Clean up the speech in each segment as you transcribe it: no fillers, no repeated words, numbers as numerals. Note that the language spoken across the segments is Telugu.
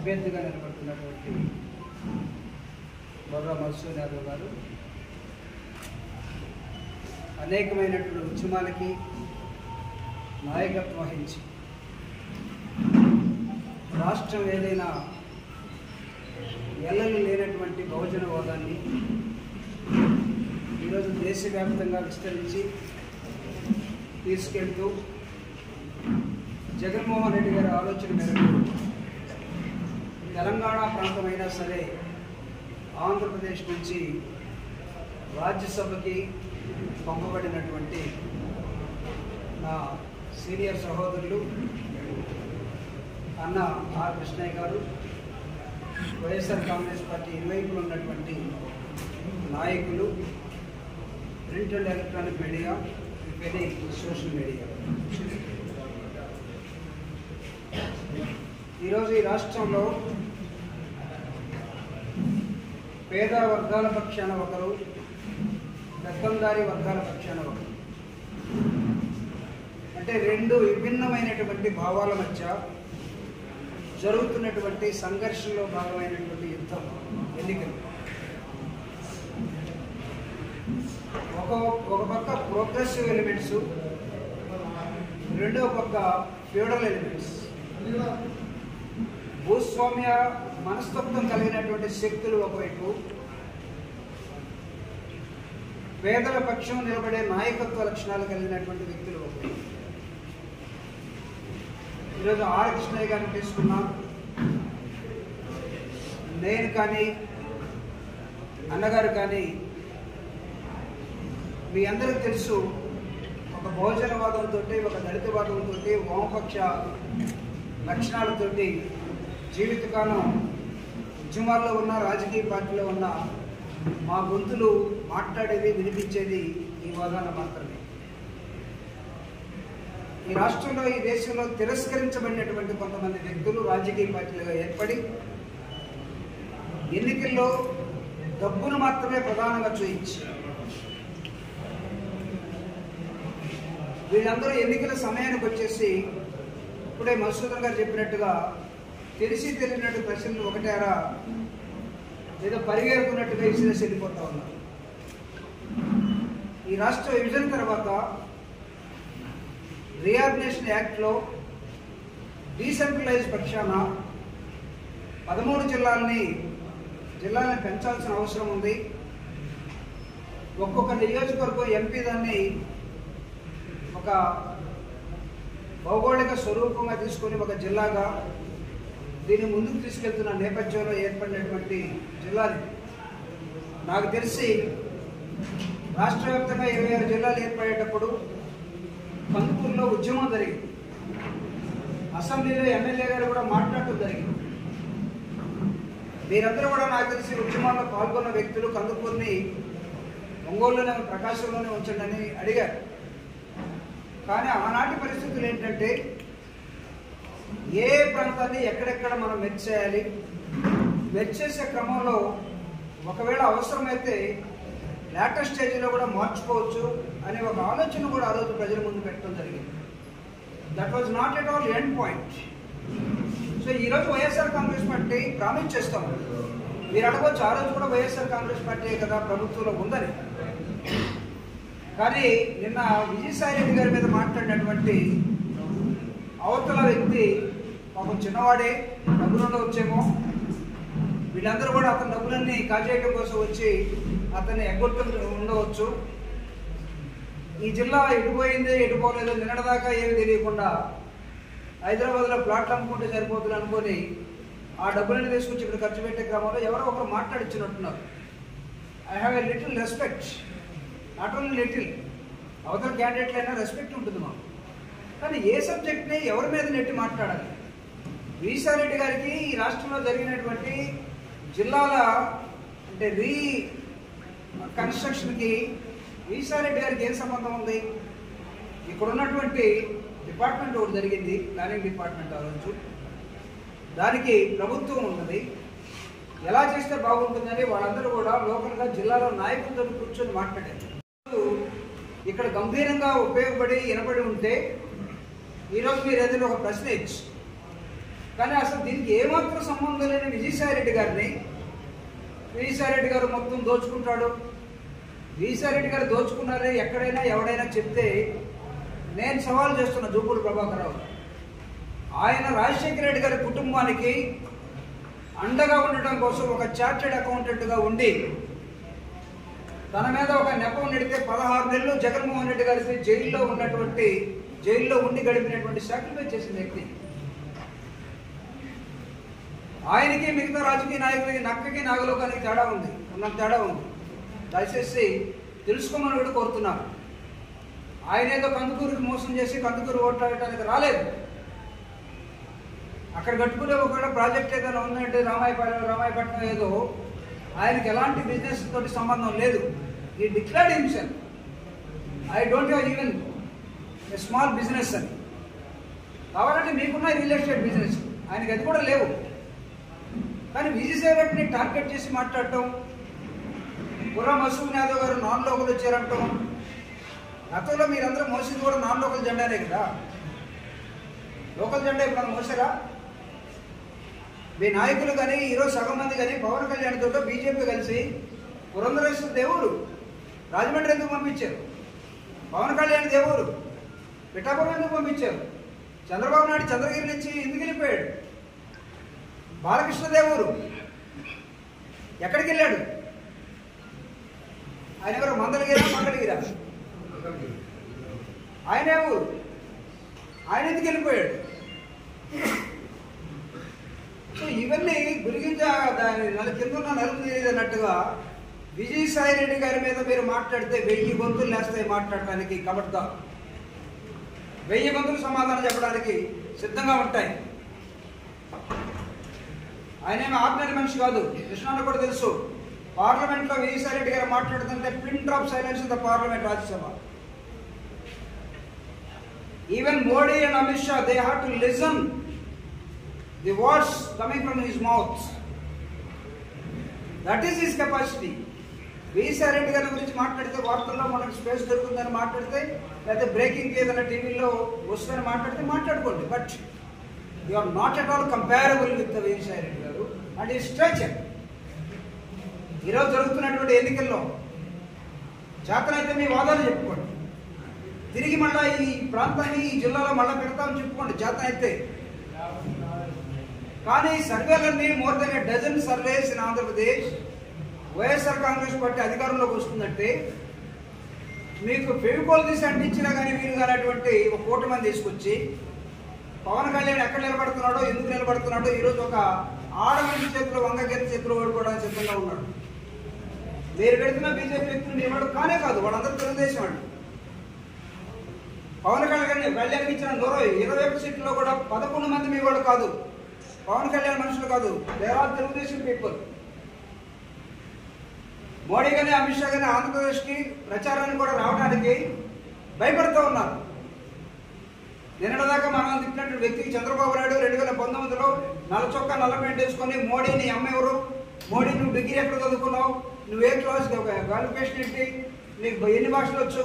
అభ్యర్థిగా నిలబడుతున్నటువంటి బొర్రా మధుసూదన్ యాదవ్ గారు అనేకమైనటువంటి ఉద్యమాలకి నాయకత్వం వహించి రాష్ట్రం ఏదైనా ఎల్లలు లేనటువంటి బహుజన హోదాన్ని ఈరోజు దేశవ్యాప్తంగా విస్తరించి తీసుకెళ్తూ జగన్మోహన్ రెడ్డి గారి ఆలోచన మేరకు తెలంగాణ ప్రాంతమైనా సరే ఆంధ్రప్రదేశ్ నుంచి రాజ్యసభకి పంపబడినటువంటి నా సీనియర్ సహోదరులు అన్న ఆర్ కృష్ణయ్య గారు, వైఎస్ఆర్ కాంగ్రెస్ పార్టీ ఇరువైపులు ఉన్నటువంటి నాయకులు, print and electronic media, social media, ఈరోజు ఈ రాష్ట్రంలో పేద వర్గాల పక్షాన ఒకరు, పెత్తందారీ వర్గాల పక్షాన ఒకరు, అంటే రెండు విభిన్నమైనటువంటి భావాల మధ్య జరుగుతున్నటువంటి సంఘర్షణలో భాగమైనటువంటి యుద్ధం ఎన్నికలు. ఒక పక్క ప్రోగ్రెసివ్ ఎలిమెంట్స్, రెండో పక్క ఫ్యూడల్ ఎలిమెంట్స్, భూస్వామ్య మనస్తత్వం కలిగినటువంటి శక్తులు ఒకవైపు, పేదల పక్షం నిలబడే నాయకత్వ లక్షణాలు కలిగినటువంటి వ్యక్తులు ఒకవైపు. ఈరోజు ఆర్ కృష్ణయ్య గారిని తీసుకున్నాం, నేను కానీ అన్నగారు కానీ, మీ అందరికీ తెలుసు, ఒక బహుజనవాదంతో, ఒక దళితవాదంతో, వామపక్ష లక్షణాలతోటి జీవితకాలం ఉద్యమాల్లో ఉన్న, రాజకీయ పార్టీలో ఉన్న మా గొంతులు మాట్లాడేది, వినిపించేది ఈ వాదాన్ని మాత్రమే. ఈ రాష్ట్రంలో, ఈ దేశంలో తిరస్కరించబడినటువంటి కొంతమంది వ్యక్తులు రాజకీయ పార్టీలుగా ఏర్పడి ఎన్నికల్లో డబ్బును మాత్రమే ప్రధానంగా చూయించి వీళ్ళందరూ ఎన్నికల సమయానికి వచ్చేసి ఇప్పుడే మధుసూదన్ గారు చెప్పినట్టుగా తెలిసి తెలియనట్టు ప్రశ్నలు ఒకటేరా ఏదో పరిగెడుతున్నట్టుగా ఇసిరేసి వెళ్ళిపోతా ఉన్నారు. ఈ రాష్ట్ర విభజన తర్వాత రీఆర్గనైజేషన్ యాక్ట్లో డీసెంట్రలైజ్ పక్షాన 13 జిల్లాలని పెంచాల్సిన అవసరం ఉంది. ఒక్కొక్క నియోజకవర్గం ఎంపీ దాన్ని ఒక భౌగోళిక స్వరూపంగా తీసుకొని ఒక జిల్లాగా దీన్ని ముందుకు తీసుకెళ్తున్న నేపథ్యంలో ఏర్పడినటువంటి జిల్లాలు. నాకు తెలిసి రాష్ట్ర వ్యాప్తంగా 26 జిల్లాలు ఏర్పడేటప్పుడు కందుకూరులో ఉద్యమం జరిగింది. అసెంబ్లీలో ఎమ్మెల్యే గారు కూడా మాట్లాడటం జరిగింది. మీరందరూ కూడా నాకు తెలిసి ఉద్యమాల్లో పాల్గొన్న వ్యక్తులు కందుకూరుని ఒంగోలులోనే, ప్రకాశంలోనే ఉంచండి అని అడిగారు. కానీ ఆనాటి పరిస్థితులు ఏంటంటే ఏ ప్రాంతాన్ని ఎక్కడెక్కడ మనం మెచ్చేయాలి, మెచ్చేసే క్రమంలో ఒకవేళ అవసరమైతే లేటెస్ట్ స్టేజ్లో కూడా మార్చుకోవచ్చు అనే ఒక ఆలోచన కూడా ఆ రోజు ప్రజల ముందు పెట్టడం జరిగింది. That was not at all end point. So ఈరోజు వైఎస్ఆర్ కాంగ్రెస్ పార్టీ ప్రామిస్ చేస్తాము. మీరు అడగవచ్చు, ఆ రోజు కూడా వైఎస్ఆర్ కాంగ్రెస్ పార్టీ కదా ప్రభుత్వంలో ఉందని. కానీ నిన్న విజయసాయి రెడ్డి గారి మీద మాట్లాడినటువంటి అవతల వ్యక్తి పాపం చిన్నవాడే, డబ్బులలో వచ్చేమో, వీళ్ళందరూ కూడా అతని డబ్బులన్నీ కాజేయడం కోసం వచ్చి అతన్ని ఎగ్గొట్టు ఉండవచ్చు. ఈ జిల్లా ఎటుపోయింది ఎటుపోలేదో నిన్నటిదాకా ఏమి తెలియకుండా హైదరాబాద్లో ప్లాట్లు అమ్ముకుంటే సరిపోతుంది అనుకొని ఆ డబ్బులని తీసుకొచ్చి ఇక్కడ ఖర్చు పెట్టే క్రమంలో ఎవరో ఒకరు మాట్లాడిచ్చినట్టున్నారు. I have a little respect, not only little, అవతల క్యాండిడేట్లు అయినా రెస్పెక్ట్ ఉంటుంది మాకు. కానీ ఏ సబ్జెక్ట్ని ఎవరి మీద నెట్టి మాట్లాడాలి? విజయసాయి రెడ్డి గారికి ఈ రాష్ట్రంలో జరిగినటువంటి జిల్లాల అంటే కన్స్ట్రక్షన్కి విజయసాయి రెడ్డి గారికి ఏం సంబంధం ఉంది? ఇక్కడ ఉన్నటువంటి డిపార్ట్మెంట్ ఒకటి జరిగింది, ప్లానింగ్ డిపార్ట్మెంట్. ఆ రోజు దానికి ప్రభుత్వం ఉన్నది, ఎలా చేస్తే బాగుంటుందని వాళ్ళందరూ కూడా లోకల్గా జిల్లాలో నాయకులతో కూర్చొని మాట్లాడారు. ఇక్కడ గంభీరంగా ఉపయోగపడి వినపడి ఉంటే ఈరోజు మీరు ఏదైనా ఒక ప్రశ్న ఇచ్చి కానీ అసలు దీనికి ఏమాత్రం సంబంధం లేని విజయసాయిరెడ్డి గారిని విజయసాయిరెడ్డి గారు మొత్తం దోచుకుంటాడు, విజయసాయిరెడ్డి గారు దోచుకున్నారే ఎక్కడైనా ఎవడైనా చెప్తే నేను సవాల్ చేస్తున్న జూపూడి ప్రభాకర్ రావు. ఆయన రాజశేఖర రెడ్డి గారి కుటుంబానికి అండగా ఉండటం కోసం ఒక చార్టెడ్ అకౌంటెంట్గా ఉండి తన మీద ఒక నెపం నెడితే 16 నెలలు జగన్మోహన్ రెడ్డి గారికి జైల్లో ఉండి గడిపినటువంటి సాక్రిఫైస్ చేసిన వ్యక్తి. ఆయనకి మిగతా రాజకీయ నాయకులకి నక్కకి నాగలోకానికి తేడా ఉంది, దయచేసి తెలుసుకోమని కూడా కోరుతున్నారు. ఆయన ఏదో కందుకూరుకి మోసం చేసి కందుకూరు ఓట్లాడటానికి రాలేదు. అక్కడ కట్టుకునే ఒకవేళ ప్రాజెక్ట్ ఏదైనా ఉందంటే రామాయపట్నం ఏదో ఆయనకి ఎలాంటి బిజినెస్ తోటి సంబంధం లేదు. ఈ declared himself I don't have even a small business అని. కావాలంటే మీకున్న రియల్ ఎస్టేట్ బిజినెస్, ఆయనకి అది కూడా లేవు. కానీ విజయసాయిరెడ్డిని టార్గెట్ చేసి మాట్లాడటం, పురా మసూద్ యాదవ్ గారు నాన్ లోకల్ వచ్చారంటాం. గతంలో మీరందరూ మోసింది కూడా నాన్ లోకల్ జెండానే కదా. లోకల్ జెండా ఇప్పుడు మోసారా? మీ నాయకులు కానీ ఈరోజు సగం మంది కానీ పవన్ కళ్యాణ్ తోట బీజేపీ కలిసి పురంధరేశ్వర దేవుడు రాజమండ్రి ఎందుకు పంపించారు? పవన్ కళ్యాణ్ దేవుడు పిఠాపురం ఎందుకు పంపించారు? చంద్రబాబు నాయుడు చంద్రగిరి నుంచి ఎందుకు వెళ్ళిపోయాడు? బాలకృష్ణదేవూరు ఎక్కడికి వెళ్ళాడు? ఆయన ఎవరు? మంగళగిరా ఆయనే ఊరు, ఆయన ఎందుకు వెళ్ళిపోయాడు? సో ఇవన్నీ గురిగింజ కింద ఉన్న నలుపు తెలియదు అన్నట్టుగా విజయసాయిరెడ్డి గారి మీద మీరు మాట్లాడితే 1000 గొంతులు లేస్తాయి మాట్లాడటానికి. కబడ్దా 1000 గొంతులు సమాధానం చెప్పడానికి సిద్ధంగా ఉంటాయి. ఆయనేమి ఆర్డినరీ మనిషి కాదు, కృష్ణాలో కూడా తెలుసు. పార్లమెంట్లో విజయసాయిరెడ్డి గారు మాట్లాడుతుంటే pin drop silence in the parliament, Rajya Sabha. Even Modi and Amit Shah they have to listen the words coming from his mouth. That is his capacity. Vijayasai Reddy గారి గురించి మాట్లాడితే వార్తల్లో మనకు స్పేస్ దొరుకుతుందని మాట్లాడితే, లేకపోతే బ్రేకింగ్ ఏదైనా టీవీలో వస్తుందని మాట్లాడితే మాట్లాడుకోండి. But you are not at all comparable with Vijayasai Reddy garu and ఈ స్ట్రక్చర్. ఈరోజు జరుగుతున్నటువంటి ఎన్నికల్లో చేతనైతే మీ వాదాలు చెప్పుకోండి, తిరిగి మళ్ళీ ఈ ప్రాంతాన్ని ఈ జిల్లాలో మళ్ళీ పెడతామని చెప్పుకోండి చేతనైతే. కానీ సర్వేలన్నీ more than 12 surveys in Andhra Pradesh YSR Congress party అధికారంలోకి వస్తుందంటే మీకు ఫెవికోల్ తీసి అంటించినా కానీ వీలు కానటువంటి ఒక కూటమిని తీసుకొచ్చి పవన్ కళ్యాణ్ ఎక్కడ నిలబడుతున్నాడో, ఎందుకు నిలబడుతున్నాడో ఈరోజు ఒక ఆడమనిషి చేతిలో వంగగీత చేతిలో ఓడిపోవడానికి సిద్ధంగా ఉన్నాడు. మీరు పెడుతున్న బీజేపీ వ్యక్తులు నిలబడు కానే కాదు, వాళ్ళందరూ తెలుగుదేశం అండి. పవన్ కళ్యాణ్కి ఇచ్చిన 121 సీట్లలో కూడా 11 మంది మీ వాళ్ళు కాదు, పవన్ కళ్యాణ్ మనుషులు కాదు, there are Telugu Desam people. Modi కానీ అమిత్ షా కానీ ఆంధ్రప్రదేశ్కి ప్రచారాన్ని కూడా రావడానికి భయపడుతూ ఉన్నారు. నిన్నటిదాకా మనం తిప్పినటువంటి వ్యక్తికి చంద్రబాబు నాయుడు 2019లో నల్ల చొక్కా నల్ల ప్యాంట్ వేసుకొని మోడీ నీ అమ్మ ఎవరు, మోడీ నువ్వు డిగ్రీ ఎక్కడ చదువుకున్నావు, నువ్వు ఏ క్లాస్ క్వాలిఫికేషన్ ఏంటి, నీకు ఎన్ని భాషలు వచ్చు,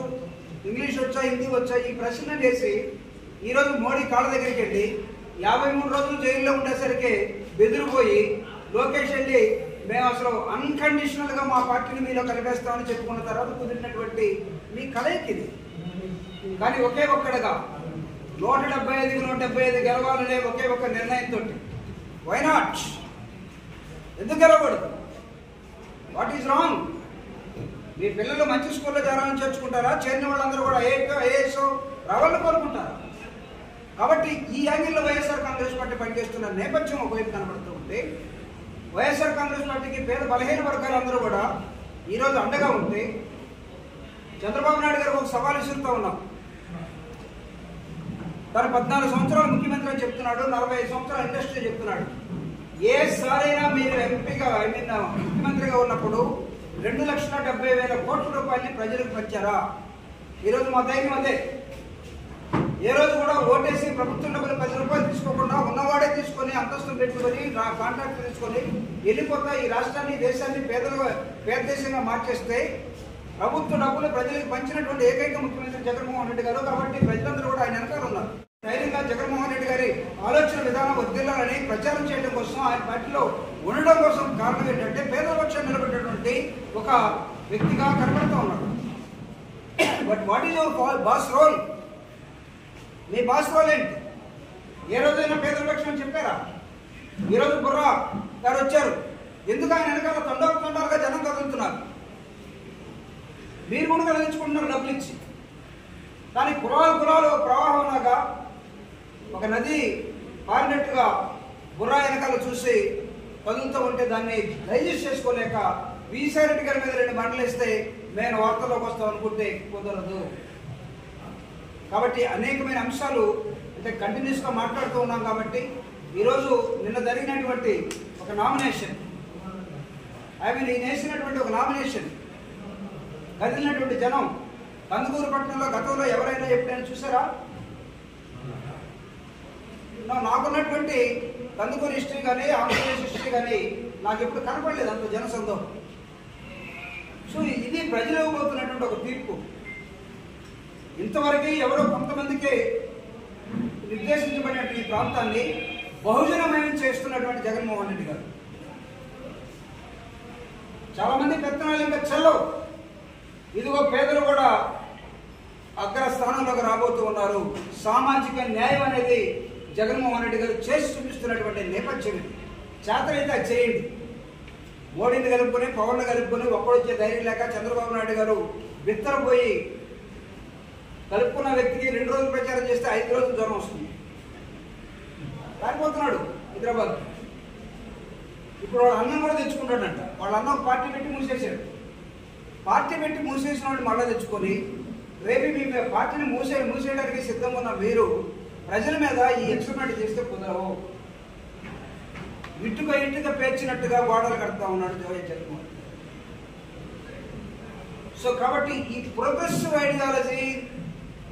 ఇంగ్లీష్ వచ్చా హిందీ వచ్చా, ఈ ప్రశ్న చేసి ఈరోజు మోడీ కాళ్ళ దగ్గరికి వెళ్ళి 53 రోజులు జైల్లో ఉండేసరికి బెదిరిపోయి లోకేష్ వెళ్ళి మేము అసలు అన్కండిషనల్గా మా పార్టీని మీలో కలిపేస్తామని చెప్పుకున్న తర్వాత కుదిరినటువంటి మీ కలయికిది. కానీ ఒకే ఒక్కడగా 175కి 175 గెలవాలనే ఒకే ఒక్క నిర్ణయంతో వై నాట్, ఎందుకు గెలవకూడదు? What is wrong? మీ పిల్లలు మంచి స్కూల్లో చేరాలని చేర్చుకుంటారా? చేరిన వాళ్ళందరూ కూడా ఐఏఎస్ రావాలని కోరుకుంటారా? కాబట్టి ఈ యాంగిల్లో వైఎస్ఆర్ కాంగ్రెస్ పార్టీ పనిచేస్తున్న నేపథ్యం ఒకవైపు కనబడుతూ ఉంటే, వైఎస్ఆర్ కాంగ్రెస్ పార్టీకి పేద బలహీన వర్గాలందరూ కూడా ఈరోజు అండగా ఉంటే, చంద్రబాబు నాయుడు గారు ఒక సవాల్ విసురుతూ ఉన్నాం. తను 14 సంవత్సరాలు ముఖ్యమంత్రి అని చెప్తున్నాడు, 45 సంవత్సరాలు ఇండస్ట్రీ చెప్తున్నాడు. ఏ సారైనా మీరు ఎంపీగా ముఖ్యమంత్రిగా ఉన్నప్పుడు 2,70,000 కోట్ల రూపాయలని ప్రజలకు పంచారా? ఈరోజు మా ధైర్యం అదే. ఏ రోజు కూడా ఓటేసి ప్రభుత్వం డబ్బులు 10 రూపాయలు తీసుకోకుండా ఉన్నవాడే తీసుకొని అంతస్తులు పెట్టుకొని కాంట్రాక్ట్ తీసుకొని వెళ్ళిపోతా ఈ రాష్ట్రాన్ని దేశాన్ని పేద దేశంగా మార్చేస్తే ప్రభుత్వ డబ్బులు ప్రజలకు పంచినటువంటి ఏకైక ముఖ్యమంత్రి జగన్మోహన్ రెడ్డి గారు. కాబట్టి ప్రజలందరూ కూడా ఆయన వెనకాల ఉన్నారు. ధైర్యంగా జగన్మోహన్ రెడ్డి గారి ఆలోచన విధానం వర్ధిల్లాలని ప్రచారం చేయడం కోసం ఆయన పార్టీలో ఉండడం కోసం కారణం ఏంటంటే పేదల పక్షాన్ని నిలబెట్టేటువంటి ఒక వ్యక్తిగా కనబడుతూ ఉన్నాడు. But what is your boss role? మీ బాస్ రోల్ ఏంటి? ఏ రోజైనా పేదల పక్షం చెప్పారా? ఈరోజు బుర్రా గారు వచ్చారు, ఎందుకు ఆయన వెనకాల తండాలుగా జనం కదులుతున్నారు. మీరు కూడా కదిలించుకుంటున్నారు డబ్బులు ఇచ్చి. కానీ కులాలు ప్రవాహం లాగా ఒక నది పారినట్టుగా బుర్రా వెనకాల చూసి కదులుతూ ఉంటే దాన్ని డైజెస్ట్ చేసుకోలేక విజయసాయిరెడ్డి గారి మీద 2 మంటలు ఇస్తే మేము వార్తల్లోకి వస్తాం అనుకుంటే కుదరదు. కాబట్టి అనేకమైన అంశాలు అంటే కంటిన్యూస్గా మాట్లాడుతూ ఉన్నాం. కాబట్టి ఈరోజు నిన్న జరిగినటువంటి ఒక నామినేషన్, ఈయన వేసినటువంటి ఒక నామినేషన్ కదిలినటువంటి జనం కందుకూరు పట్టణంలో గతంలో ఎవరైనా ఎప్పుడైనా చూసారా? నాకున్నటువంటి కందుకూరు హిస్టరీ కానీ ఆంధ్రప్రదేశ్ హిస్టరీ కానీ నాకు ఎప్పుడు కనపడలేదు అంత జనసందోహం. సో ఇది ప్రజలు ఇవ్వబోతున్నటువంటి ఒక తీర్పు. ఇంతవరకు ఎవరో కొంతమందికి నిర్దేశించబడినటువంటి ఈ ప్రాంతాన్ని బహుజనమయం చేస్తున్నటువంటి జగన్మోహన్ రెడ్డి గారు. చాలా మంది పెత్తనాలు ఇంకా చెల్లవు. ఇదిగో పేదలు కూడా అగ్రస్థానంలోకి రాబోతూ ఉన్నారు. సామాజిక న్యాయం అనేది జగన్మోహన్ రెడ్డి గారు చేసి చూపిస్తున్నటువంటి నేపథ్యం ఇది. చేతనైతే అది చేయండి. మోడీని కలుపుకొని పవన్ను కలుపుకొని ఒక్కడొచ్చే ధైర్యం లేక చంద్రబాబు నాయుడు గారు బిత్తరపోయి కలుపుకున్న వ్యక్తికి 2 రోజులు ప్రచారం చేస్తే 5 రోజులు జ్వరం వస్తుంది. పారిపోతున్నాడు హైదరాబాద్. ఇప్పుడు వాళ్ళ అన్నం కూడా తెచ్చుకుంటాడంట. వాళ్ళ అన్నం పార్టీ పెట్టి మూసేసాడు. పార్టీ పెట్టి మూసేసిన వాడిని మళ్ళీ తెచ్చుకొని రేపు మీ పార్టీని మూసేయడానికి సిద్ధంగా ఉన్న మీరు ప్రజల మీద ఈ ఎక్స్పెరిమెంట్ చేస్తే కుదరవు. ఇంటిగా పేర్చినట్టుగా గోడలు కడతా ఉన్నాడు జగన్మోహన్. సో కాబట్టి ఈ ప్రోగ్రెసివ్ ఐడియాలజీ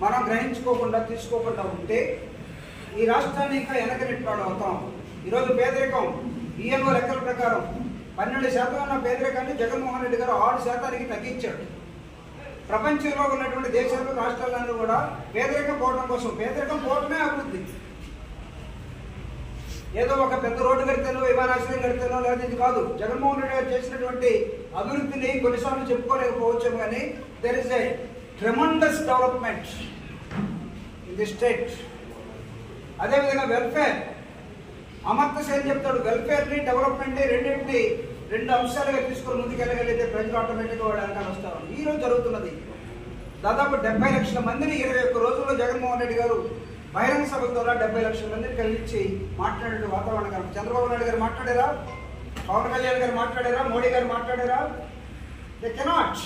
మనం గ్రహించుకోకుండా తీసుకోకుండా ఉంటే ఈ రాష్ట్రాన్ని ఇంకా వెనకనిట్టాడు అవుతాం. ఈరోజు పేదరికం ఈఎల్ఓ లెక్కల ప్రకారం 12% ఉన్న పేదరికాన్ని జగన్మోహన్ రెడ్డి గారు 6% తగ్గించాడు. ప్రపంచంలో ఉన్నటువంటి దేశాలు రాష్ట్రాలను కూడా పేదరికం పోవడం కోసం, పేదరికం పోవడమే అభివృద్ధి. ఏదో ఒక పెద్ద రోడ్డు కడితేనో విమానాశ్రయం కడితేనో లేదా ఇది కాదు. జగన్మోహన్ రెడ్డి గారు చేసినటువంటి అభివృద్ధిని కొన్నిసార్లు చెప్పుకోలేకపోవచ్చు, కానీ there is a tremendous development in the state. అదేవిధంగా వెల్ఫేర్, అమర్త్య సేన్ చెప్తాడు, వెల్ఫేర్ని డెవలప్మెంట్ని రెండింటిని 2 అంశాలుగా తీసుకొని ముందుకెళ్ళగలిగితే ప్రజలు ఆటోమేటిక్గా వాడు వెనకాల వస్తారు. ఈ రోజు జరుగుతున్నది దాదాపు 70 లక్షల మందిని 21 రోజుల్లో జగన్మోహన్ రెడ్డి గారు బహిరంగ సభల ద్వారా 70 లక్షల మందిని కలిగించి మాట్లాడే వాతావరణం కనుక. చంద్రబాబు నాయుడు గారు మాట్లాడారా? పవన్ కళ్యాణ్ గారు మాట్లాడారా? మోడీ గారు మాట్లాడారా? They cannot.